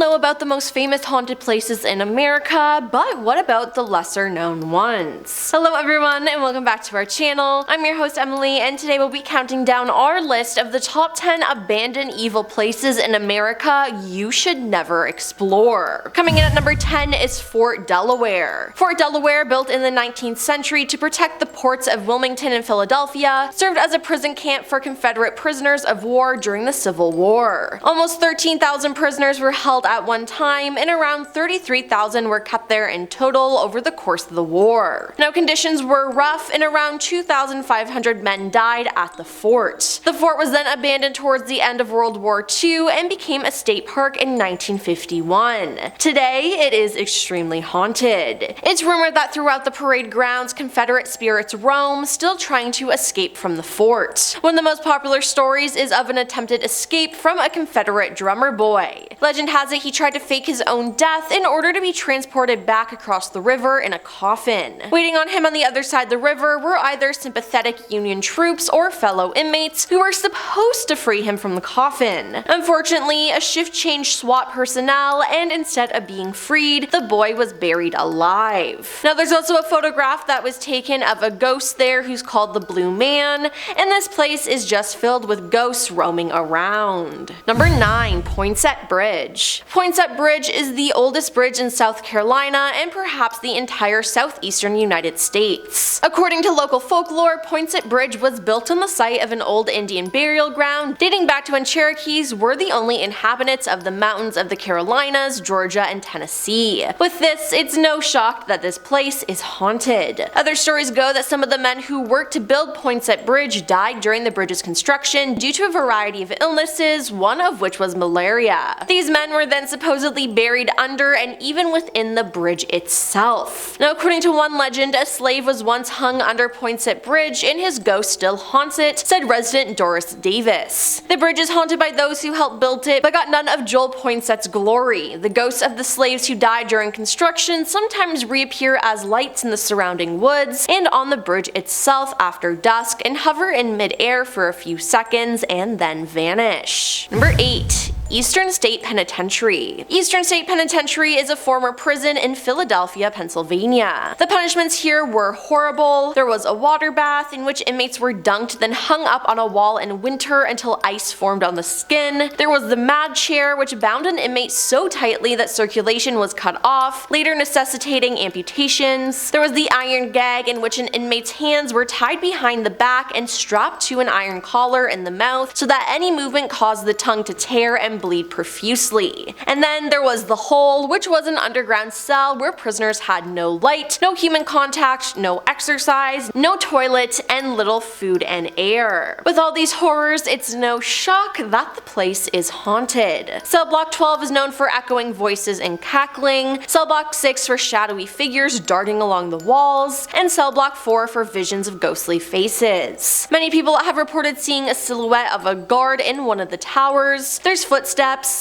know about the most famous haunted places in America, but what about the lesser known ones? Hello everyone and welcome back to our channel. I'm your host Emily and today we'll be counting down our list of the top 10 abandoned evil places in America you should never explore. Coming in at number 10 is Fort Delaware. Fort Delaware, built in the 19th century to protect the ports of Wilmington and Philadelphia, served as a prison camp for Confederate prisoners of war during the Civil War. Almost 13,000 prisoners were held at one time, and around 33,000 were kept there in total over the course of the war. Now, conditions were rough, and around 2,500 men died at the fort. The fort was then abandoned towards the end of World War II and became a state park in 1951. Today, it is extremely haunted. It's rumored that throughout the parade grounds, Confederate spirits roam, still trying to escape from the fort. One of the most popular stories is of an attempted escape from a Confederate drummer boy. Legend has it he tried to fake his own death in order to be transported back across the river in a coffin. Waiting on him on the other side of the river were either sympathetic Union troops or fellow inmates who were supposed to free him from the coffin. Unfortunately, a shift changed SWAT personnel, and instead of being freed, the boy was buried alive. Now, there's also a photograph that was taken of a ghost there who's called the Blue Man, and this place is just filled with ghosts roaming around. Number 9. Poinsett Bridge. Poinsett Bridge is the oldest bridge in South Carolina and perhaps the entire southeastern United States. According to local folklore, Poinsett Bridge was built on the site of an old Indian burial ground dating back to when Cherokees were the only inhabitants of the mountains of the Carolinas, Georgia, and Tennessee. With this, it's no shock that this place is haunted. Other stories go that some of the men who worked to build Poinsett Bridge died during the bridge's construction due to a variety of illnesses, one of which was malaria. These men were then supposedly buried under and even within the bridge itself. Now, according to one legend, a slave was once hung under Poinsett Bridge and his ghost still haunts it, said resident Doris Davis. The bridge is haunted by those who helped build it but got none of Joel Poinsett's glory. The ghosts of the slaves who died during construction sometimes reappear as lights in the surrounding woods and on the bridge itself after dusk and hover in mid-air for a few seconds and then vanish. Number 8. Eastern State Penitentiary. Eastern State Penitentiary is a former prison in Philadelphia, Pennsylvania. The punishments here were horrible. There was a water bath in which inmates were dunked, then hung up on a wall in winter until ice formed on the skin. There was the mad chair, which bound an inmate so tightly that circulation was cut off, later necessitating amputations. There was the iron gag, in which an inmate's hands were tied behind the back and strapped to an iron collar in the mouth so that any movement caused the tongue to tear and bleed profusely. And then there was the hole, which was an underground cell where prisoners had no light, no human contact, no exercise, no toilet, and little food and air. With all these horrors, it's no shock that the place is haunted. Cell block 12 is known for echoing voices and cackling, cell block 6 for shadowy figures darting along the walls, and cell block 4 for visions of ghostly faces. Many people have reported seeing a silhouette of a guard in one of the towers. There's footsteps,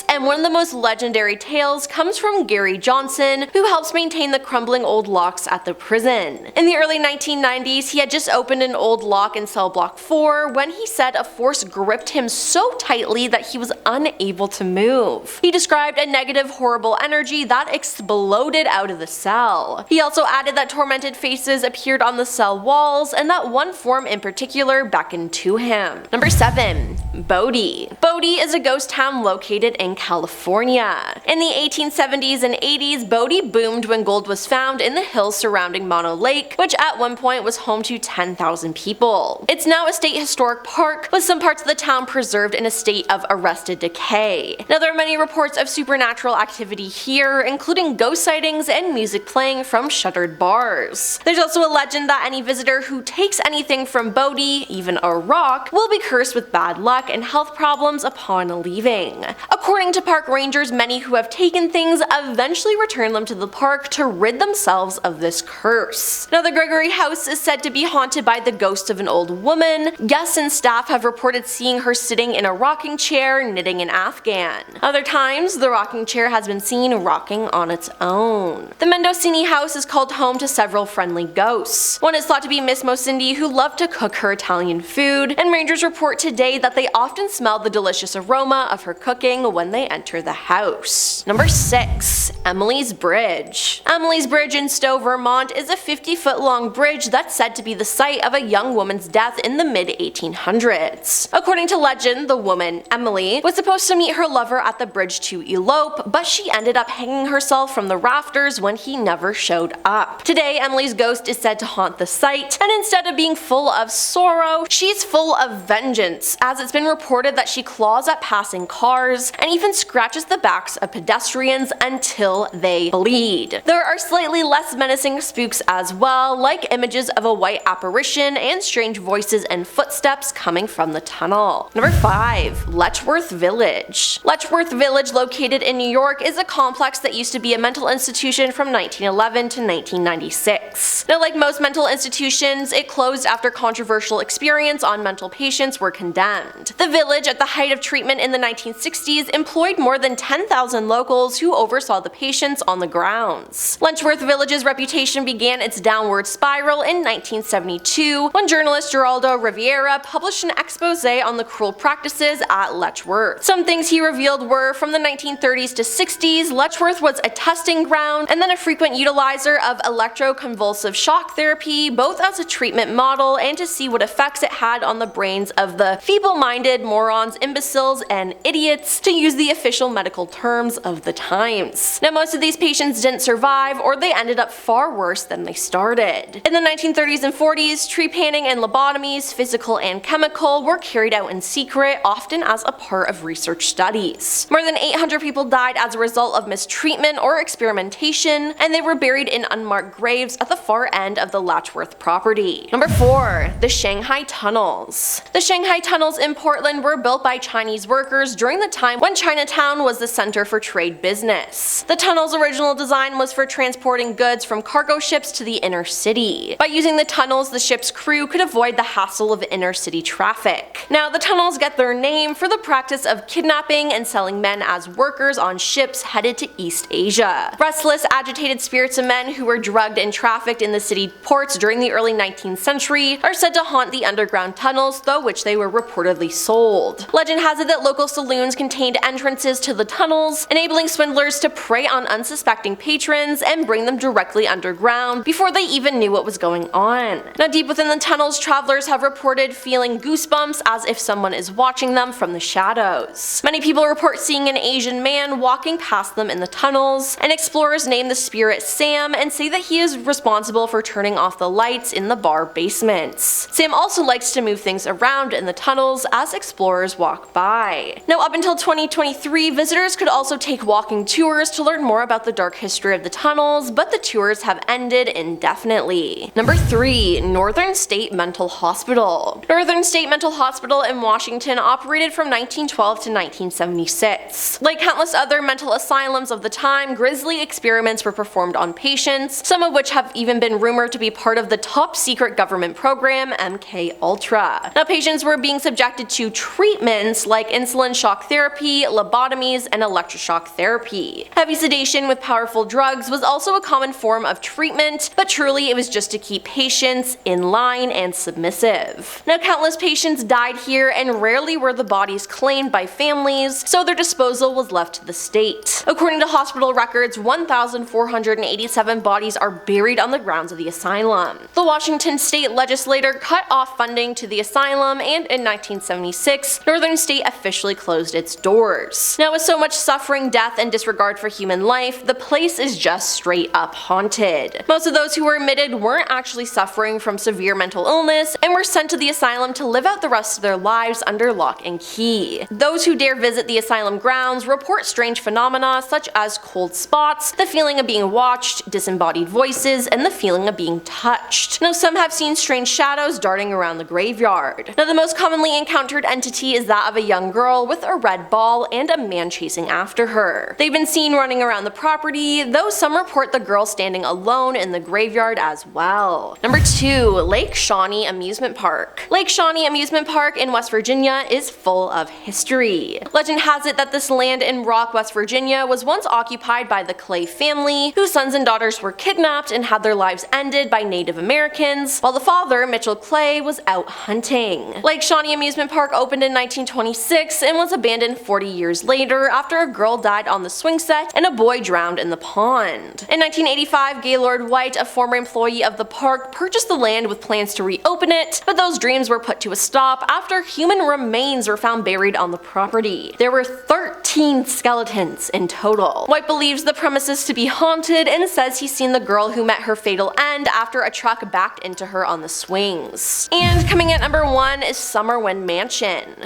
and one of the most legendary tales comes from Gary Johnson, who helps maintain the crumbling old locks at the prison. In the early 1990s, he had just opened an old lock in cell block 4 when he said a force gripped him so tightly that he was unable to move. He described a negative, horrible energy that exploded out of the cell. He also added that tormented faces appeared on the cell walls and that one form in particular beckoned to him. Number 7. Bodie. Bodie is a ghost town located in California. In the 1870s and 80s, Bodie boomed when gold was found in the hills surrounding Mono Lake, which at one point was home to 10,000 people. It's now a state historic park, with some parts of the town preserved in a state of arrested decay. Now, there are many reports of supernatural activity here, including ghost sightings and music playing from shuttered bars. There's also a legend that any visitor who takes anything from Bodie, even a rock, will be cursed with bad luck and health problems upon leaving. According to park rangers, many who have taken things eventually return them to the park to rid themselves of this curse. Now, the Gregory House is said to be haunted by the ghost of an old woman. Guests and staff have reported seeing her sitting in a rocking chair knitting an Afghan. Other times, the rocking chair has been seen rocking on its own. The Mendocini House is called home to several friendly ghosts. One is thought to be Miss Mocindy, who loved to cook her Italian food, and rangers report today that they often smell the delicious aroma of her cooking when they enter the house. Number 6. Emily's Bridge. Emily's Bridge in Stowe, Vermont is a 50-foot long bridge that's said to be the site of a young woman's death in the mid-1800s. According to legend, the woman, Emily, was supposed to meet her lover at the bridge to elope, but she ended up hanging herself from the rafters when he never showed up. Today, Emily's ghost is said to haunt the site, and instead of being full of sorrow, she's full of vengeance, as it's been reported that she claws at passing cars and even scratches the backs of pedestrians until they bleed. There are slightly less menacing spooks as well, like images of a white apparition and strange voices and footsteps coming from the tunnel. Number 5. Letchworth Village. Letchworth Village, located in New York, is a complex that used to be a mental institution from 1911 to 1996. Now, like most mental institutions, it closed after controversial experience on mental patients were condemned. The village, at the height of treatment in the 1960s, employed more than 10,000 locals who oversaw the patients on the grounds. Letchworth Village's reputation began its downward spiral in 1972 when journalist Geraldo Rivera published an expose on the cruel practices at Letchworth. Some things he revealed were, from the 1930s to 60s, Letchworth was a testing ground and then a frequent utilizer of electroconvulsive shock therapy, both as a treatment model and to see what effects it had on the brains of the feeble-minded morons, imbeciles, and idiots, to use the official medical terms of the times. Now, most of these patients didn't survive, or they ended up far worse than they started. In the 1930s and 40s, tree panning and lobotomies, physical and chemical, were carried out in secret, often as a part of research studies. More than 800 people died as a result of mistreatment or experimentation, and they were buried in unmarked graves at the far end of the Letchworth property. Number 4. The Shanghai Tunnels. The Shanghai Tunnels in Portland were built by Chinese workers during the time when Chinatown was the center for trade business. The tunnel's original design was for transporting goods from cargo ships to the inner city. By using the tunnels, the ship's crew could avoid the hassle of inner city traffic. Now, the tunnels get their name for the practice of kidnapping and selling men as workers on ships headed to East Asia. Restless, agitated spirits of men who were drugged and trafficked in the city ports during the early 19th century are said to haunt the underground tunnels, through which they were reportedly sold. Legend has it that local saloons contained entrances to the tunnels, enabling swindlers to prey on unsuspecting patrons and bring them directly underground before they even knew what was going on. Now, deep within the tunnels, travelers have reported feeling goosebumps as if someone is watching them from the shadows. Many people report seeing an Asian man walking past them in the tunnels, and explorers name the spirit Sam and say that he is responsible for turning off the lights in the bar basements. Sam also likes to move things around in the tunnels as explorers walk by. Now, up until 2023, visitors could also take walking tours to learn more about the dark history of the tunnels, but the tours have ended indefinitely. Number 3. Northern State Mental Hospital. Northern State Mental Hospital in Washington operated from 1912 to 1976. Like countless other mental asylums of the time, grisly experiments were performed on patients, some of which have even been rumored to be part of the top secret government program MK Ultra. Now, patients were being subjected to treatments like insulin shock therapy, lobotomies, and electroshock therapy. Heavy sedation with powerful drugs was also a common form of treatment, but truly it was just to keep patients in line and submissive. Now, countless patients died here, and rarely were the bodies claimed by families, so their disposal was left to the state. According to hospital records, 1,487 bodies are buried on the grounds of the asylum. The Washington state legislature cut off funding to the asylum, and in 1976, Northern State officially closed its doors. Now, with so much suffering, death, and disregard for human life, the place is just straight up haunted. Most of those who were admitted weren't actually suffering from severe mental illness and were sent to the asylum to live out the rest of their lives under lock and key. Those who dare visit the asylum grounds report strange phenomena such as cold spots, the feeling of being watched, disembodied voices, and the feeling of being touched. Now, some have seen strange shadows darting around the graveyard. Now, the most commonly encountered entity is that of a young girl with a red ball and a man chasing after her. They've been seen running around the property, though some report the girl standing alone in the graveyard as well. Number 2. Lake Shawnee Amusement Park. Lake Shawnee Amusement Park in West Virginia is full of history. Legend has it that this land in Rock, West Virginia was once occupied by the Clay family, whose sons and daughters were kidnapped and had their lives ended by Native Americans, while the father, Mitchell Clay, was out hunting. Lake Shawnee Amusement Park park opened in 1926 and was abandoned 40 years later after a girl died on the swing set and a boy drowned in the pond. In 1985, Gaylord White, a former employee of the park, purchased the land with plans to reopen it, but those dreams were put to a stop after human remains were found buried on the property. There were 13 skeletons in total. White believes the premises to be haunted and says he's seen the girl who met her fatal end after a truck backed into her on the swings. And coming at number 1 is Summerwind Mansion.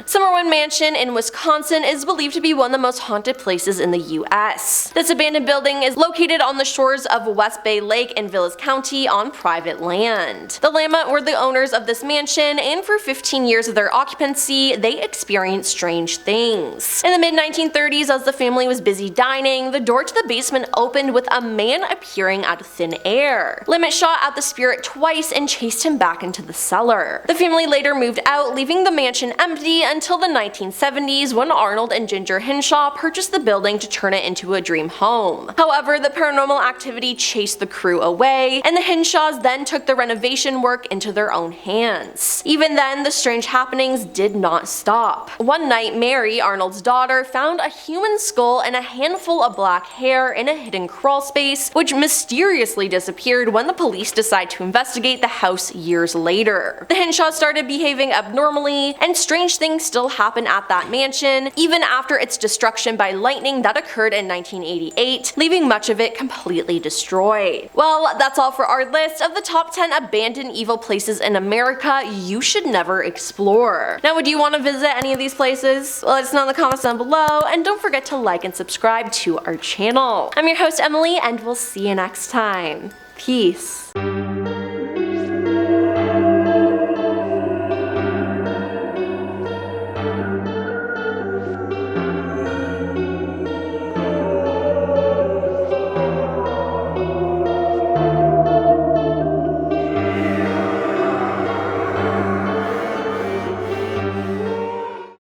Summerwind Mansion in Wisconsin is believed to be one of the most haunted places in the US. This abandoned building is located on the shores of West Bay Lake in Vilas County on private land. The Lama were the owners of this mansion, and for 15 years of their occupancy, they experienced strange things. In the mid-1930s, as the family was busy dining, the door to the basement opened with a man appearing out of thin air. Limit shot at the spirit twice and chased him back into the cellar. The family later moved out, leaving the mansion empty until the 1970s when Arnold and Ginger Henshaw purchased the building to turn it into a dream home. However, the paranormal activity chased the crew away, and the Henshaws then took the renovation work into their own hands. Even then, the strange happenings did not stop. One night, Mary, Arnold's daughter, found a human skull and a handful of black hair in a hidden crawl space, which mysteriously disappeared when the police decided to investigate the house years later. The Henshaws started behaving abnormally, and strange things still happen at that mansion, even after its destruction by lightning that occurred in 1988, leaving much of it completely destroyed. Well, that's all for our list of the top 10 abandoned evil places in America you should never explore. Now, would you want to visit any of these places? Let us know in the comments down below, and don't forget to like and subscribe to our channel. I'm your host Emily, and we'll see you next time. Peace.